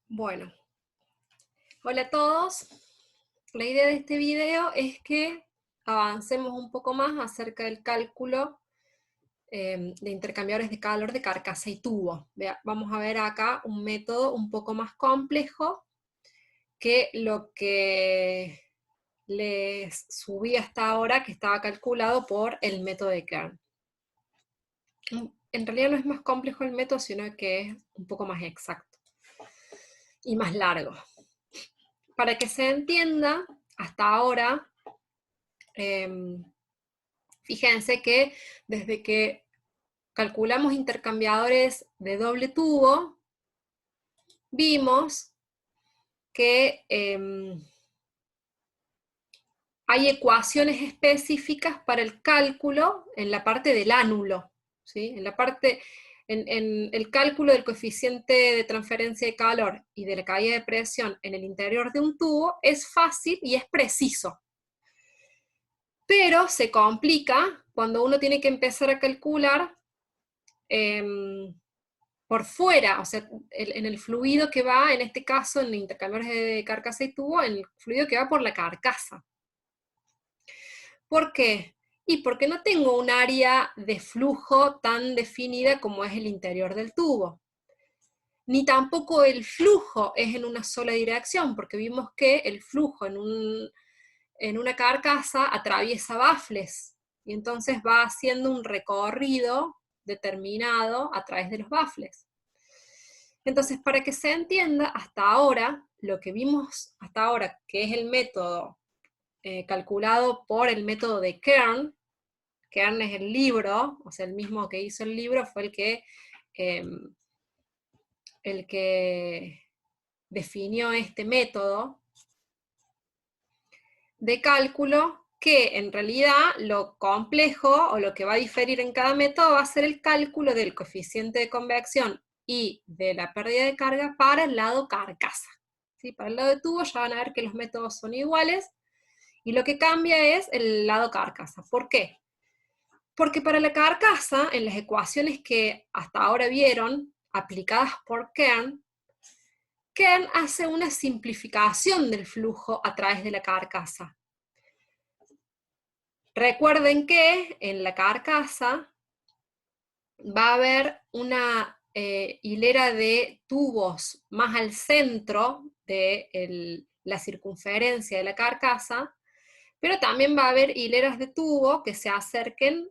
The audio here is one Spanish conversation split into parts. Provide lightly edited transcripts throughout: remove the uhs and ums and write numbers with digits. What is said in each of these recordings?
Bueno, hola a todos. La idea de este video es que avancemos un poco más acerca del cálculo de intercambiadores de calor de carcasa y tubo. Vamos a ver acá un método un poco más complejo que lo que les subí hasta ahora, que estaba calculado por el método de Kern. En realidad no es más complejo el método, sino que es un poco más exacto y más largo. Para que se entienda, hasta ahora, fíjense que desde que calculamos intercambiadores de doble tubo, vimos que hay ecuaciones específicas para el cálculo en la parte del ánulo, ¿sí? En el cálculo del coeficiente de transferencia de calor y de la caída de presión en el interior de un tubo es fácil y es preciso. Pero se complica cuando uno tiene que empezar a calcular por fuera, o sea, en el fluido que va, en este caso, en intercambiadores de carcasa y tubo, en el fluido que va por la carcasa. ¿Por qué? Y porque no tengo un área de flujo tan definida como es el interior del tubo. Ni tampoco el flujo es en una sola dirección, porque vimos que el flujo en una carcasa atraviesa bafles, y entonces va haciendo un recorrido determinado a través de los bafles. Entonces, para que se entienda, hasta ahora, lo que vimos hasta ahora, que es el método calculado por el método de Kern. Kern es el libro, o sea, el mismo que hizo el libro fue el que definió este método de cálculo, que en realidad lo complejo o lo que va a diferir en cada método va a ser el cálculo del coeficiente de convección y de la pérdida de carga para el lado carcasa. ¿Sí? Para el lado de tubo ya van a ver que los métodos son iguales y lo que cambia es el lado carcasa. ¿Por qué? Porque para la carcasa, en las ecuaciones que hasta ahora vieron, aplicadas por Kern, Kern hace una simplificación del flujo a través de la carcasa. Recuerden que en la carcasa va a haber una hilera de tubos más al centro de la circunferencia de la carcasa, pero también va a haber hileras de tubo que se acerquen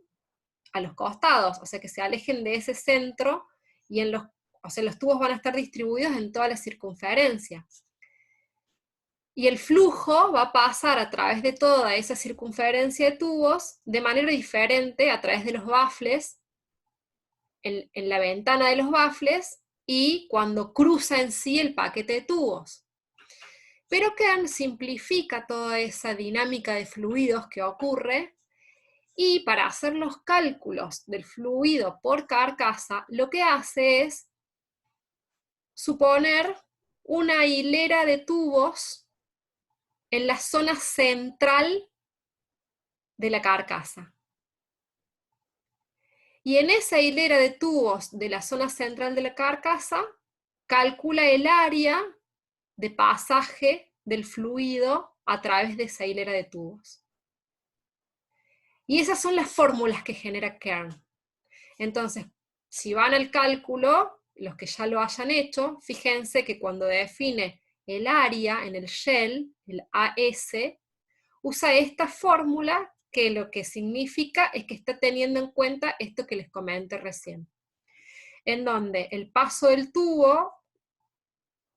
a los costados, o sea, que se alejen de ese centro, y o sea, los tubos van a estar distribuidos en toda la circunferencia. Y el flujo va a pasar a través de toda esa circunferencia de tubos de manera diferente a través de los bafles, en la ventana de los bafles, y cuando cruza en sí el paquete de tubos. Pero Kern simplifica toda esa dinámica de fluidos que ocurre, y para hacer los cálculos del fluido por carcasa, lo que hace es suponer una hilera de tubos en la zona central de la carcasa. Y en esa hilera de tubos de la zona central de la carcasa, calcula el área de pasaje del fluido a través de esa hilera de tubos. Y esas son las fórmulas que genera Kern. Entonces, si van al cálculo, los que ya lo hayan hecho, fíjense que cuando define el área en el shell, el AS, usa esta fórmula que lo que significa es que está teniendo en cuenta esto que les comenté recién, en donde el paso del tubo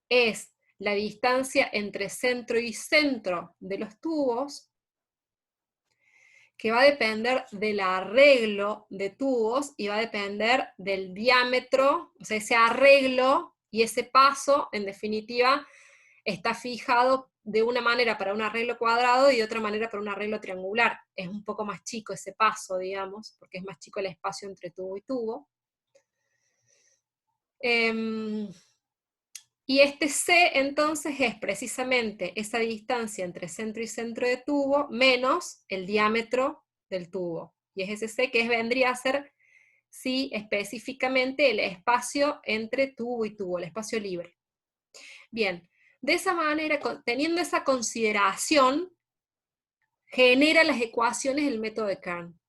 es la distancia entre centro y centro de los tubos, que va a depender del arreglo de tubos y va a depender del diámetro, o sea, ese arreglo y ese paso, en definitiva, está fijado de una manera para un arreglo cuadrado y de otra manera para un arreglo triangular. Es un poco más chico ese paso, digamos, porque es más chico el espacio entre tubo y tubo. Y este C, entonces, es precisamente esa distancia entre centro y centro de tubo menos el diámetro del tubo. Y es ese C que vendría a ser, sí, específicamente el espacio entre tubo y tubo, el espacio libre. Bien, de esa manera, teniendo esa consideración, genera las ecuaciones del método de Kern.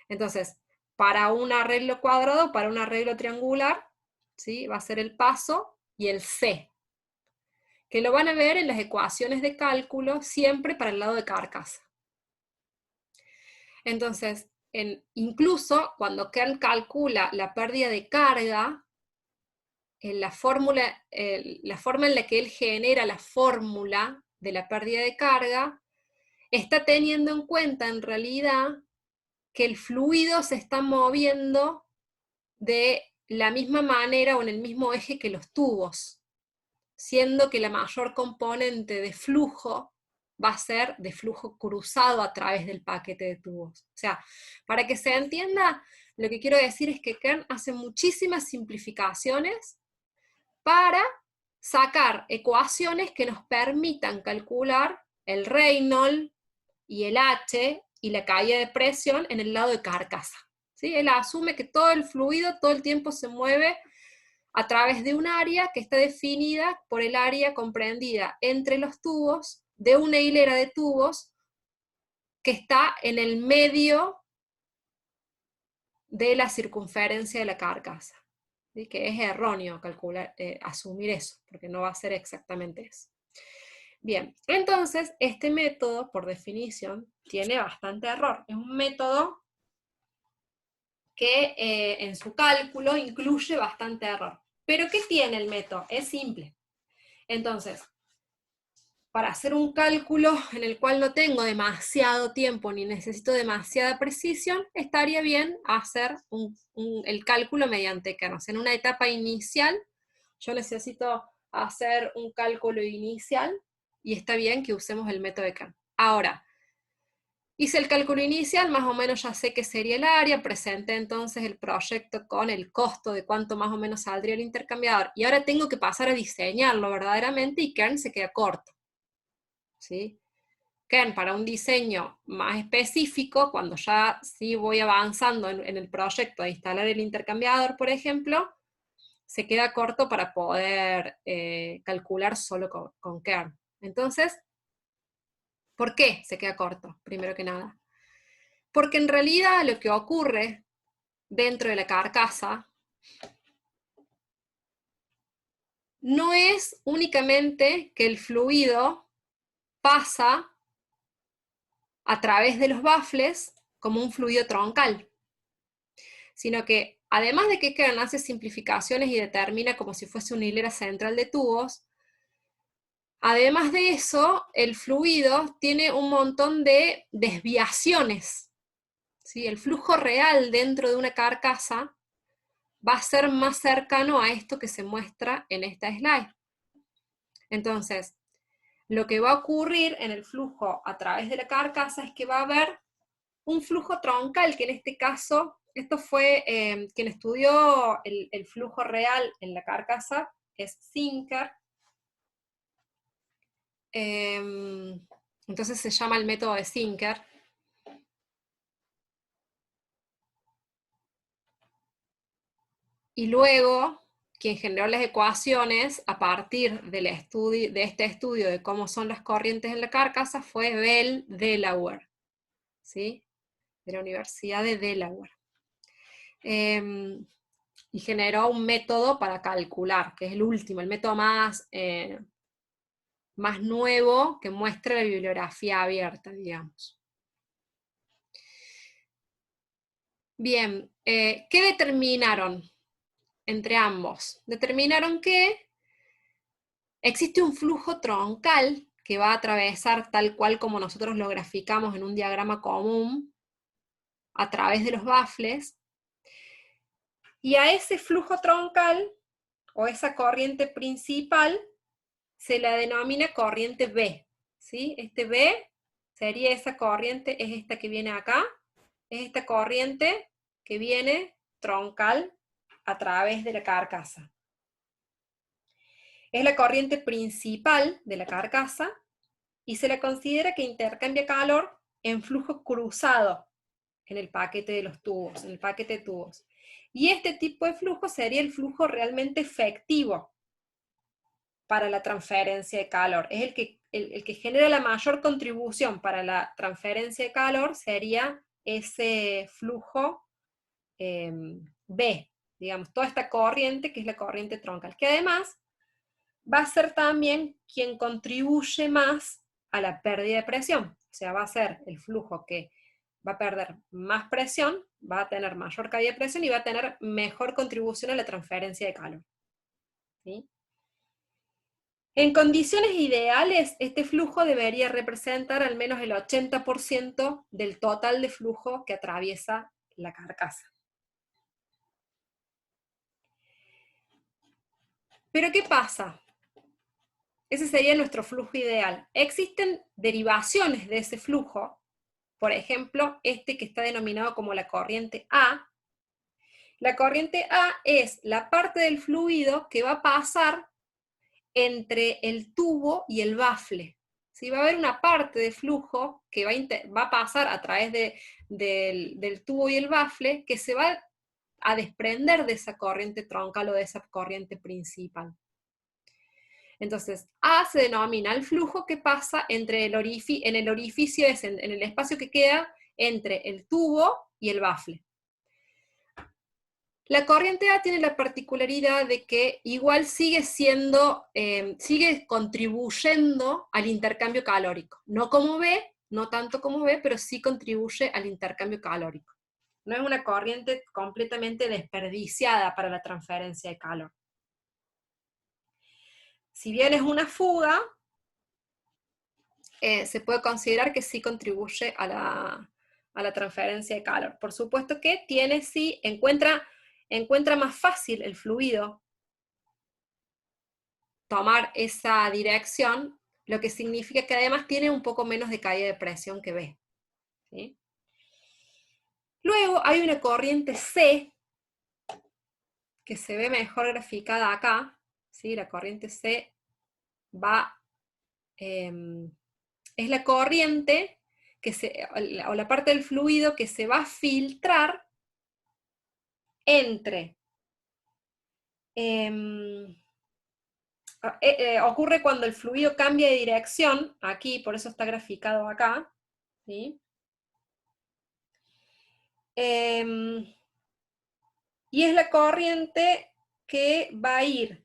Entonces, para un arreglo cuadrado, para un arreglo triangular, ¿sí? Va a ser el paso y el C, que lo van a ver en las ecuaciones de cálculo siempre para el lado de carcasa. Entonces, incluso cuando Kern calcula la pérdida de carga, en la forma en la que él genera la fórmula de la pérdida de carga, está teniendo en cuenta en realidad que el fluido se está moviendo de la misma manera o en el mismo eje que los tubos, siendo que la mayor componente de flujo va a ser de flujo cruzado a través del paquete de tubos. O sea, para que se entienda, lo que quiero decir es que Kern hace muchísimas simplificaciones para sacar ecuaciones que nos permitan calcular el Reynolds y el H y la caída de presión en el lado de carcasa. ¿Sí? Él asume que todo el fluido todo el tiempo se mueve a través de un área que está definida por el área comprendida entre los tubos de una hilera de tubos que está en el medio de la circunferencia de la carcasa. ¿Sí? Que es erróneo calcular, asumir eso, porque no va a ser exactamente eso. Bien, entonces este método, por definición, tiene bastante error. Es un método que en su cálculo incluye bastante error. ¿Pero qué tiene el método? Es simple. Entonces, para hacer un cálculo en el cual no tengo demasiado tiempo ni necesito demasiada precisión, estaría bien hacer el cálculo mediante Kern. En una etapa inicial, yo necesito hacer un cálculo inicial y está bien que usemos el método de Kern. Ahora, hice el cálculo inicial, más o menos ya sé qué sería el área, presenté entonces el proyecto con el costo de cuánto más o menos saldría el intercambiador, y ahora tengo que pasar a diseñarlo verdaderamente y Kern se queda corto. ¿Sí? Kern para un diseño más específico, cuando ya sí voy avanzando en el proyecto de instalar el intercambiador, por ejemplo, se queda corto para poder calcular solo con Kern. Entonces, ¿por qué se queda corto? Primero que nada. Porque en realidad lo que ocurre dentro de la carcasa no es únicamente que el fluido pasa a través de los baffles como un fluido troncal, sino que además de que Kern hace simplificaciones y determina como si fuese una hilera central de tubos, además de eso, el fluido tiene un montón de desviaciones. ¿Sí? El flujo real dentro de una carcasa va a ser más cercano a esto que se muestra en esta slide. Entonces, lo que va a ocurrir en el flujo a través de la carcasa es que va a haber un flujo troncal, que en este caso, esto fue quien estudió el flujo real en la carcasa, es Zinker. Entonces se llama el método de Zinker. Y luego, quien generó las ecuaciones a partir de este estudio de cómo son las corrientes en la carcasa fue Bell Delaware, ¿sí? De la Universidad de Delaware. Y generó un método para calcular, que es el último, el método más nuevo que muestra la bibliografía abierta, digamos. Bien, ¿qué determinaron entre ambos? Determinaron que existe un flujo troncal que va a atravesar tal cual como nosotros lo graficamos en un diagrama común a través de los baffles, y a ese flujo troncal o esa corriente principal se la denomina corriente B. ¿Sí? Este B sería esa corriente, es esta que viene acá, es esta corriente que viene troncal a través de la carcasa. Es la corriente principal de la carcasa y se la considera que intercambia calor en flujo cruzado en el paquete de los tubos, en el paquete de tubos. Y este tipo de flujo sería el flujo realmente efectivo. para la transferencia de calor. Es el que genera la mayor contribución para la transferencia de calor sería ese flujo B, digamos, toda esta corriente que es la corriente troncal, que además va a ser también quien contribuye más a la pérdida de presión. O sea, va a ser el flujo que va a perder más presión, va a tener mayor caída de presión y va a tener mejor contribución a la transferencia de calor. ¿Sí? En condiciones ideales, este flujo debería representar al menos el 80% del total de flujo que atraviesa la carcasa. Pero ¿qué pasa? Ese sería nuestro flujo ideal. Existen derivaciones de ese flujo, por ejemplo, este que está denominado como la corriente A. La corriente A es la parte del fluido que va a pasar entre el tubo y el bafle. ¿Sí? Va a haber una parte de flujo que va a pasar a través del tubo y el bafle que se va a desprender de esa corriente troncal o de esa corriente principal. Entonces, A se denomina el flujo que pasa entre en el orificio, en el espacio que queda entre el tubo y el bafle. La corriente A tiene la particularidad de que igual sigue contribuyendo al intercambio calórico. No como B, no tanto como B, pero sí contribuye al intercambio calórico. No es una corriente completamente desperdiciada para la transferencia de calor. Si bien es una fuga, se puede considerar que sí contribuye a la transferencia de calor. Por supuesto que encuentra más fácil el fluido tomar esa dirección, lo que significa que además tiene un poco menos de caída de presión que B. ¿Sí? Luego hay una corriente C, que se ve mejor graficada acá, ¿sí? La corriente C es la corriente o la parte del fluido que se va a filtrar entre ocurre cuando el fluido cambia de dirección, aquí, por eso está graficado acá, ¿sí? Y es la corriente que va a ir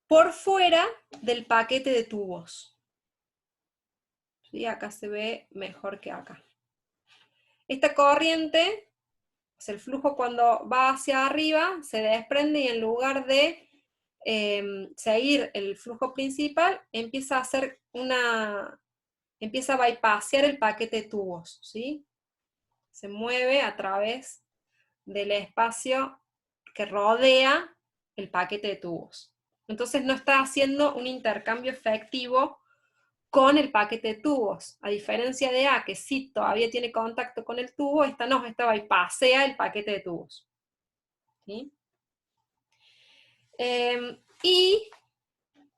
por fuera del paquete de tubos. ¿Sí? Acá se ve mejor que acá. Esta corriente, o el flujo cuando va hacia arriba, se desprende y en lugar de seguir el flujo principal, empieza a bypassear el paquete de tubos, ¿sí? Se mueve a través del espacio que rodea el paquete de tubos. Entonces no está haciendo un intercambio efectivo con el paquete de tubos. A diferencia de A, que sí todavía tiene contacto con el tubo, esta no, esta bypassea el paquete de tubos. ¿Sí? Y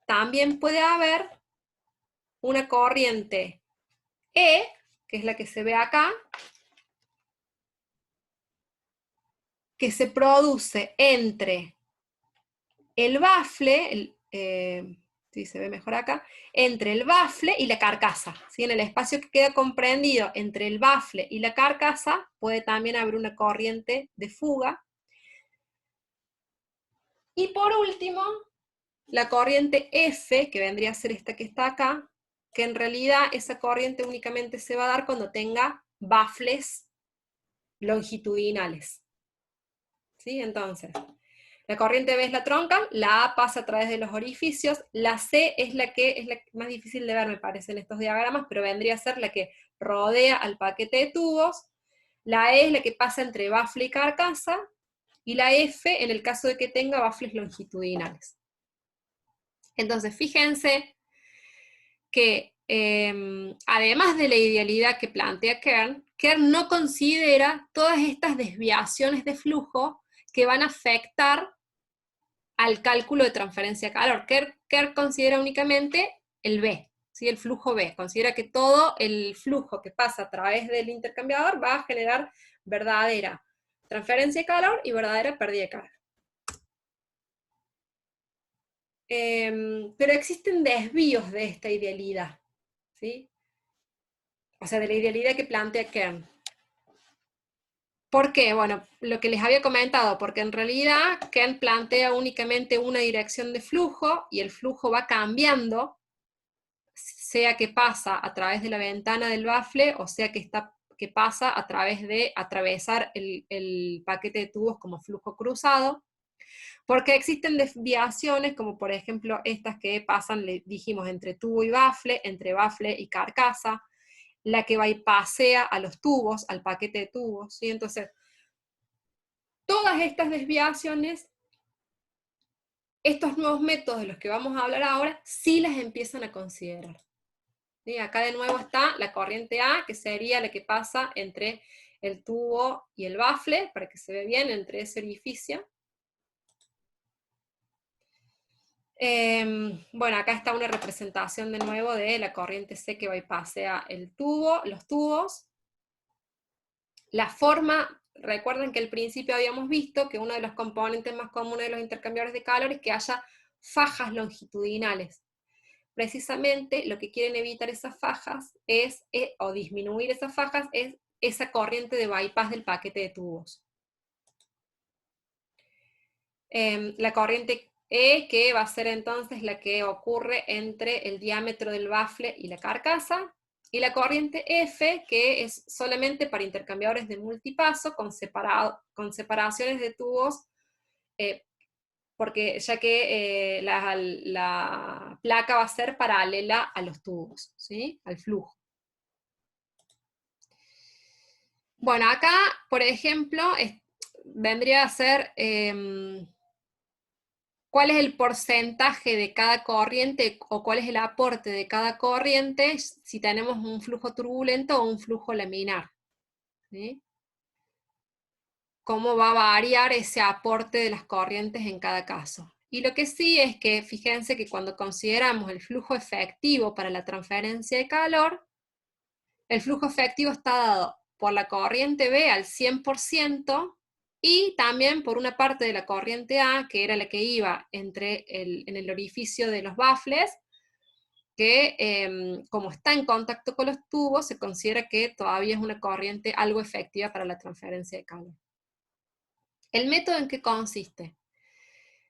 también puede haber una corriente E, que es la que se ve acá, que se produce entre el bafle, si se ve mejor acá, entre el bafle y la carcasa. ¿Sí? En el espacio que queda comprendido entre el bafle y la carcasa puede también haber una corriente de fuga. Y por último, la corriente F, que vendría a ser esta que está acá, que en realidad esa corriente únicamente se va a dar cuando tenga bafles longitudinales. ¿Sí? Entonces, la corriente B es la troncal, la A pasa a través de los orificios, la C es la más difícil de ver, me parece, en estos diagramas, pero vendría a ser la que rodea al paquete de tubos, la E es la que pasa entre bafle y carcasa, y la F en el caso de que tenga bafles longitudinales. Entonces, fíjense que además de la idealidad que plantea Kern no considera todas estas desviaciones de flujo que van a afectar al cálculo de transferencia de calor. Kern considera únicamente el B, ¿sí? El flujo B. Considera que todo el flujo que pasa a través del intercambiador va a generar verdadera transferencia de calor y verdadera pérdida de calor. pero existen desvíos de esta idealidad, ¿sí? O sea, de la idealidad que plantea Kern. ¿Por qué? Bueno, lo que les había comentado, porque en realidad Kern plantea únicamente una dirección de flujo y el flujo va cambiando, sea que pasa a través de la ventana del bafle o sea que pasa a través de atravesar el paquete de tubos como flujo cruzado, porque existen desviaciones como por ejemplo estas que pasan, le dijimos, entre tubo y bafle, entre bafle y carcasa, la que bypassea a los tubos, al paquete de tubos, ¿sí? Entonces, todas estas desviaciones, estos nuevos métodos de los que vamos a hablar ahora, sí las empiezan a considerar. ¿Sí? Acá de nuevo está la corriente A, que sería la que pasa entre el tubo y el bafle, para que se vea bien, entre ese orificio. Bueno, acá está una representación de nuevo de la corriente C que bypassea el tubo, los tubos. La forma, recuerden que al principio habíamos visto que uno de los componentes más comunes de los intercambiadores de calor es que haya fajas longitudinales. Precisamente lo que quieren evitar esas fajas o disminuir esas fajas, es esa corriente de bypass del paquete de tubos. La corriente E, que va a ser entonces la que ocurre entre el diámetro del bafle y la carcasa, y la corriente F, que es solamente para intercambiadores de multipaso con separaciones de tubos, porque ya que la placa va a ser paralela a los tubos, ¿sí? Al flujo. Bueno, acá, por ejemplo, vendría a ser cuál es el porcentaje de cada corriente o cuál es el aporte de cada corriente si tenemos un flujo turbulento o un flujo laminar, ¿sí? Cómo va a variar ese aporte de las corrientes en cada caso. Y lo que sí es que, fíjense que cuando consideramos el flujo efectivo para la transferencia de calor, el flujo efectivo está dado por la corriente B al 100%, y también por una parte de la corriente A, que era la que iba en el orificio de los bafles, que como está en contacto con los tubos, se considera que todavía es una corriente algo efectiva para la transferencia de calor. ¿El método en qué consiste?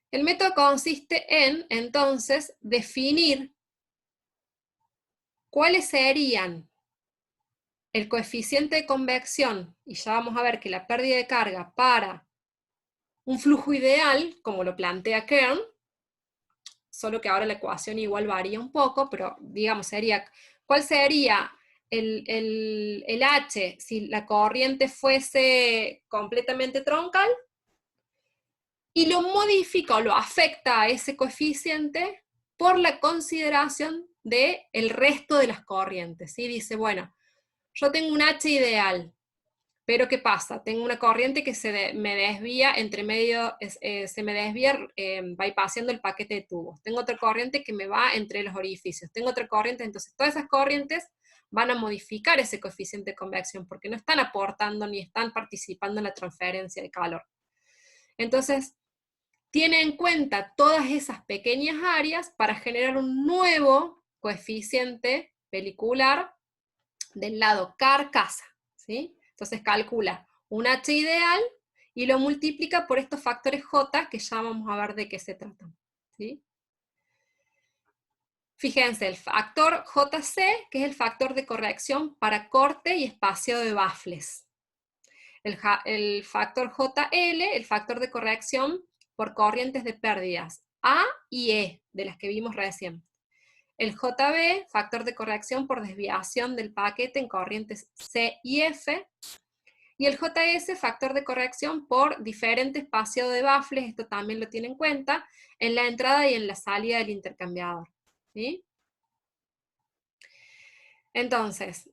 El método consiste en, entonces, definir cuáles serían el coeficiente de convección, y ya vamos a ver que la pérdida de carga para un flujo ideal, como lo plantea Kern, solo que ahora la ecuación igual varía un poco, pero digamos sería, ¿cuál sería el H si la corriente fuese completamente troncal? Y lo modifica o lo afecta a ese coeficiente por la consideración del resto de las corrientes, ¿sí? Dice, bueno, yo tengo un H ideal, pero ¿qué pasa? Tengo una corriente que me desvía entre medio, se me desvía bypassando el paquete de tubos. Tengo otra corriente que me va entre los orificios. Tengo otra corriente, entonces todas esas corrientes van a modificar ese coeficiente de convección porque no están aportando ni están participando en la transferencia de calor. Entonces, tiene en cuenta todas esas pequeñas áreas para generar un nuevo coeficiente pelicular del lado carcasa, ¿sí? Entonces calcula un H ideal y lo multiplica por estos factores J, que ya vamos a ver de qué se tratan, ¿sí? Fíjense, el factor JC, que es el factor de corrección para corte y espaciado de bafles. El factor JL, el factor de corrección por corrientes de pérdidas A y E, de las que vimos recién. El JB, factor de corrección por desviación del paquete en corrientes C y F. Y el JS, factor de corrección por diferente espaciado de bafles, esto también lo tiene en cuenta, en la entrada y en la salida del intercambiador, ¿sí? Entonces,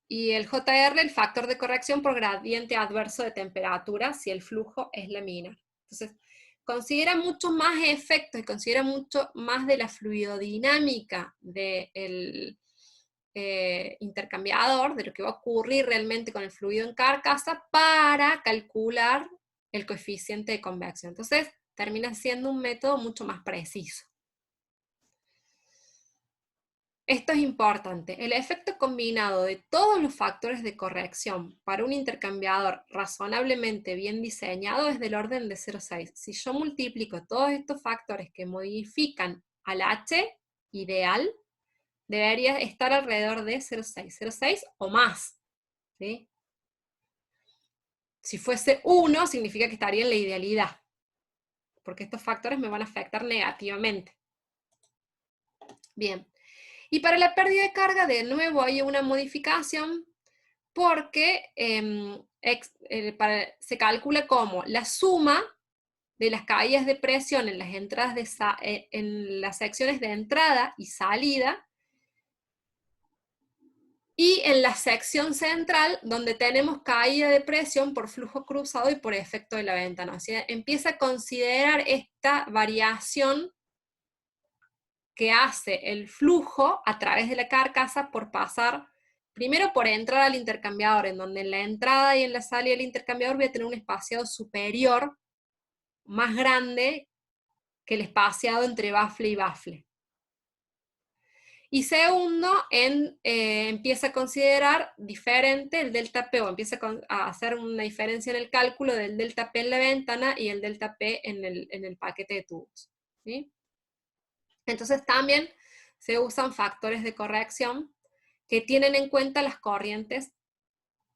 y el JR, el factor de corrección por gradiente adverso de temperatura, si el flujo es laminar. Entonces, considera mucho más efectos y considera mucho más de la fluidodinámica del intercambiador, de lo que va a ocurrir realmente con el fluido en carcasa, para calcular el coeficiente de convección. Entonces, termina siendo un método mucho más preciso. Esto es importante. El efecto combinado de todos los factores de corrección para un intercambiador razonablemente bien diseñado es del orden de 0,6. Si yo multiplico todos estos factores que modifican al H ideal, debería estar alrededor de 0,6. 0,6 o más, ¿sí? Si fuese 1, significa que estaría en la idealidad, porque estos factores me van a afectar negativamente. Bien. Y para la pérdida de carga, de nuevo hay una modificación, porque se calcula como la suma de las caídas de presión en las entradas en las secciones de entrada y salida, y en la sección central, donde tenemos caída de presión por flujo cruzado y por efecto de la ventana. O sea, empieza a considerar esta variación que hace el flujo a través de la carcasa por pasar, primero por entrar al intercambiador, en donde en la entrada y en la salida del intercambiador voy a tener un espaciado superior, más grande que el espaciado entre bafle y bafle. Y segundo, empieza a considerar diferente el delta P, o empieza a hacer una diferencia en el cálculo del delta P en la ventana y el delta P en el paquete de tubos, ¿sí? Entonces también se usan factores de corrección que tienen en cuenta las corrientes,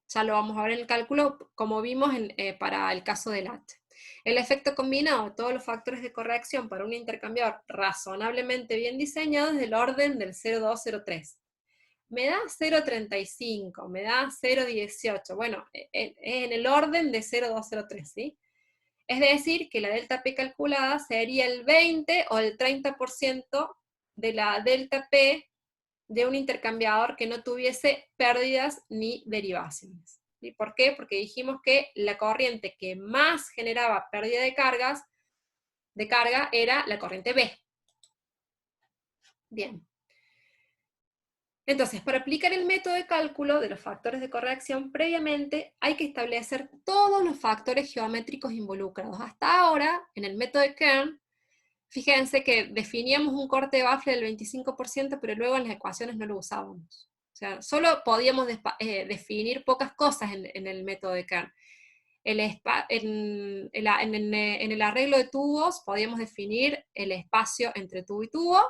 ya lo vamos a ver en el cálculo, como vimos para el caso del H. El efecto combinado de todos los factores de corrección para un intercambiador razonablemente bien diseñado es del orden del 0,203. Me da 0,35, me da 0,18, bueno, en el orden de 0,203, ¿sí? Es decir, que la delta P calculada sería el 20 o el 30% de la delta P de un intercambiador que no tuviese pérdidas ni derivaciones. ¿Sí? ¿Por qué? Porque dijimos que la corriente que más generaba pérdida de carga era la corriente B. Bien. Entonces, para aplicar el método de cálculo de los factores de corrección, previamente hay que establecer todos los factores geométricos involucrados. Hasta ahora, en el método de Kern, fíjense que definíamos un corte de bafle del 25%, pero luego en las ecuaciones no lo usábamos. O sea, solo podíamos definir pocas cosas en el método de Kern. En el arreglo de tubos podíamos definir el espacio entre tubo y tubo,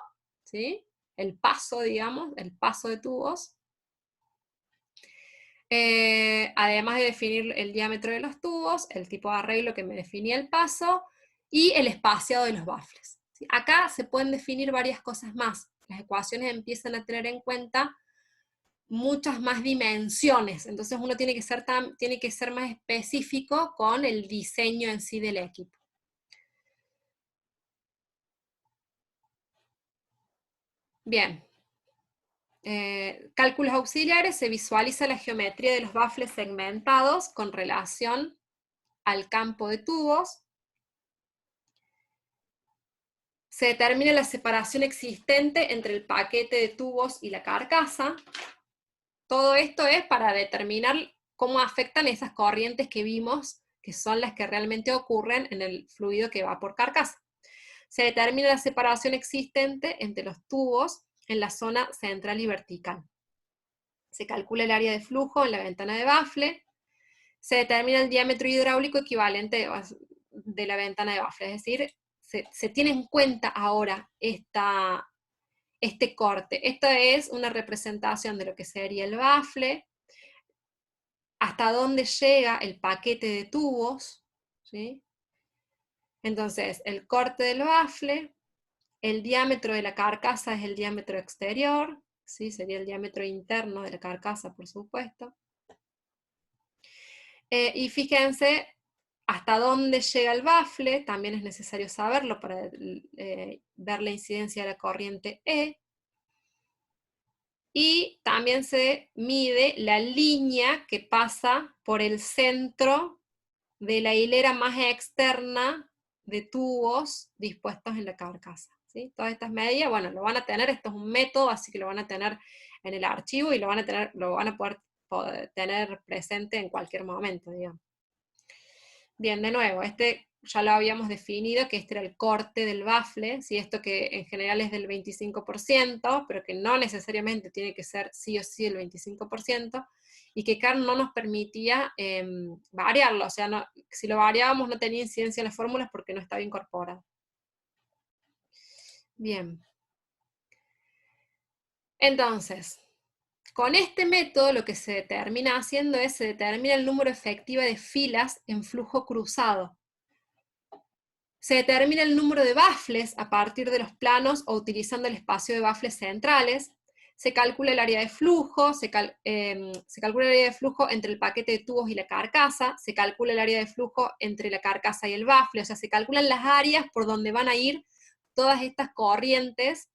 ¿sí? El paso, digamos, el paso de tubos. Además de definir el diámetro de los tubos, el tipo de arreglo que me definía el paso, y el espaciado de los bafles. ¿Sí? Acá se pueden definir varias cosas más. Las ecuaciones empiezan a tener en cuenta muchas más dimensiones, entonces uno tiene que ser más específico con el diseño en sí del equipo. Bien. Cálculos auxiliares, se visualiza la geometría de los bafles segmentados con relación al campo de tubos. Se determina la separación existente entre el paquete de tubos y la carcasa. Todo esto es para determinar cómo afectan esas corrientes que vimos, que son las que realmente ocurren en el fluido que va por carcasa. Se determina la separación existente entre los tubos en la zona central y vertical. Se calcula el área de flujo en la ventana de bafle. Se determina el diámetro hidráulico equivalente de la ventana de bafle, es decir, se tiene en cuenta ahora este corte. Esta es una representación de lo que sería el bafle, hasta dónde llega el paquete de tubos, ¿sí? Entonces, el corte del bafle, el diámetro de la carcasa es el diámetro exterior, ¿sí? Sería el diámetro interno de la carcasa, por supuesto. Y fíjense hasta dónde llega el bafle, también es necesario saberlo para ver la incidencia de la corriente E. Y también se mide la línea que pasa por el centro de la hilera más externa de tubos dispuestos en la carcasa. ¿Sí? Todas estas medidas, bueno, lo van a tener, esto es un método, así que lo van a tener en el archivo y lo van a poder tener presente en cualquier momento, digamos. Bien, de nuevo, este ya lo habíamos definido, que este era el corte del bafle, ¿sí? Esto que en general es del 25%, pero que no necesariamente tiene que ser sí o sí el 25%, y que CAR no nos permitía variarlo, o sea, si lo variábamos no tenía incidencia en las fórmulas porque no estaba incorporado. Bien. Entonces, con este método lo que se determina haciendo es, se determina el número efectivo de filas en flujo cruzado. Se determina el número de bafles a partir de los planos o utilizando el espacio de bafles centrales. Se calcula el área de flujo, se calcula el área de flujo entre el paquete de tubos y la carcasa, se calcula el área de flujo entre la carcasa y el bafle, o sea, se calculan las áreas por donde van a ir todas estas corrientes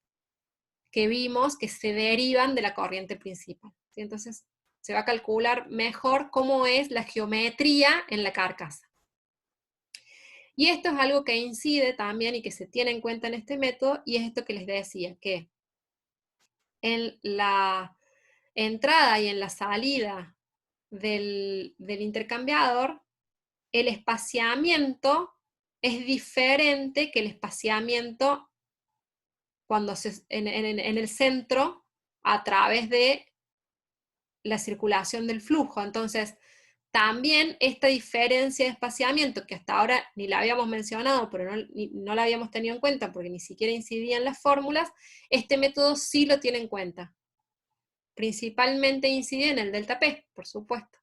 que vimos que se derivan de la corriente principal. ¿Sí? Entonces, se va a calcular mejor cómo es la geometría en la carcasa. Y esto es algo que incide también y que se tiene en cuenta en este método, y es esto que les decía, que en la entrada y en la salida del intercambiador, el espaciamiento es diferente que el espaciamiento cuando en el centro a través de la circulación del flujo. Entonces, también esta diferencia de espaciamiento, que hasta ahora ni la habíamos mencionado, pero no la habíamos tenido en cuenta porque ni siquiera incidía en las fórmulas, este método sí lo tiene en cuenta. Principalmente incide en el delta P, por supuesto.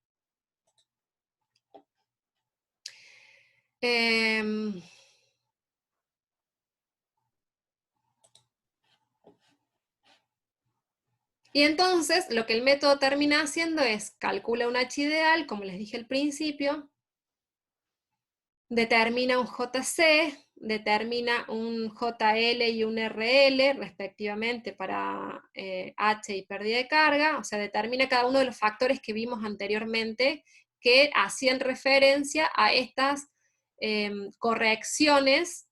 Y entonces, lo que el método termina haciendo es, calcula un H ideal, como les dije al principio, determina un JC, determina un JL y un RL, respectivamente, para H y pérdida de carga, o sea, determina cada uno de los factores que vimos anteriormente que hacían referencia a estas correcciones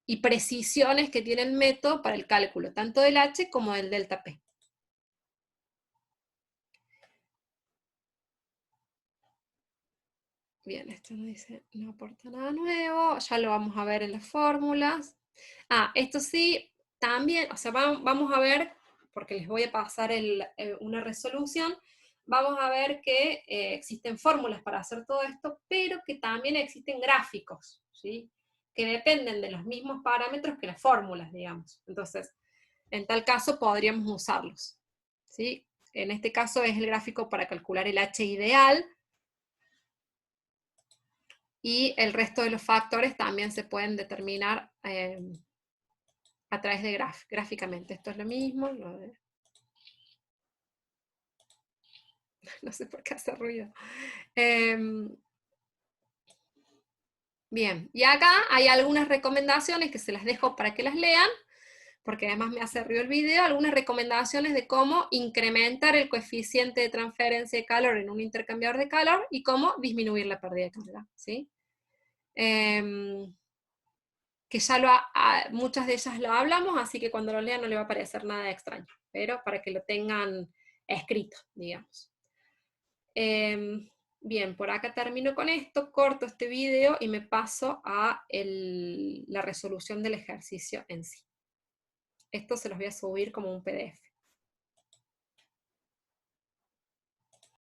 y precisiones que tiene el método para el cálculo, tanto del H como del delta P. Bien, esto no dice, no aporta nada nuevo, ya lo vamos a ver en las fórmulas. Esto sí, también, o sea, vamos a ver, porque les voy a pasar una resolución, vamos a ver que existen fórmulas para hacer todo esto, pero que también existen gráficos, ¿sí? Que dependen de los mismos parámetros que las fórmulas, digamos. Entonces, en tal caso podríamos usarlos, ¿sí? En este caso es el gráfico para calcular el H ideal, y el resto de los factores también se pueden determinar a través de gráficamente. Esto es lo mismo. No sé por qué hace ruido. Bien, y acá hay algunas recomendaciones que se las dejo para que las lean, porque además me hace ruido el video, algunas recomendaciones de cómo incrementar el coeficiente de transferencia de calor en un intercambiador de calor y cómo disminuir la pérdida de carga, ¿sí? Que ya muchas de ellas lo hablamos, así que cuando lo lean no le va a parecer nada extraño, pero para que lo tengan escrito, digamos. Bien, por acá termino con esto, corto este video y me paso a la resolución del ejercicio en sí. Esto se los voy a subir como un PDF.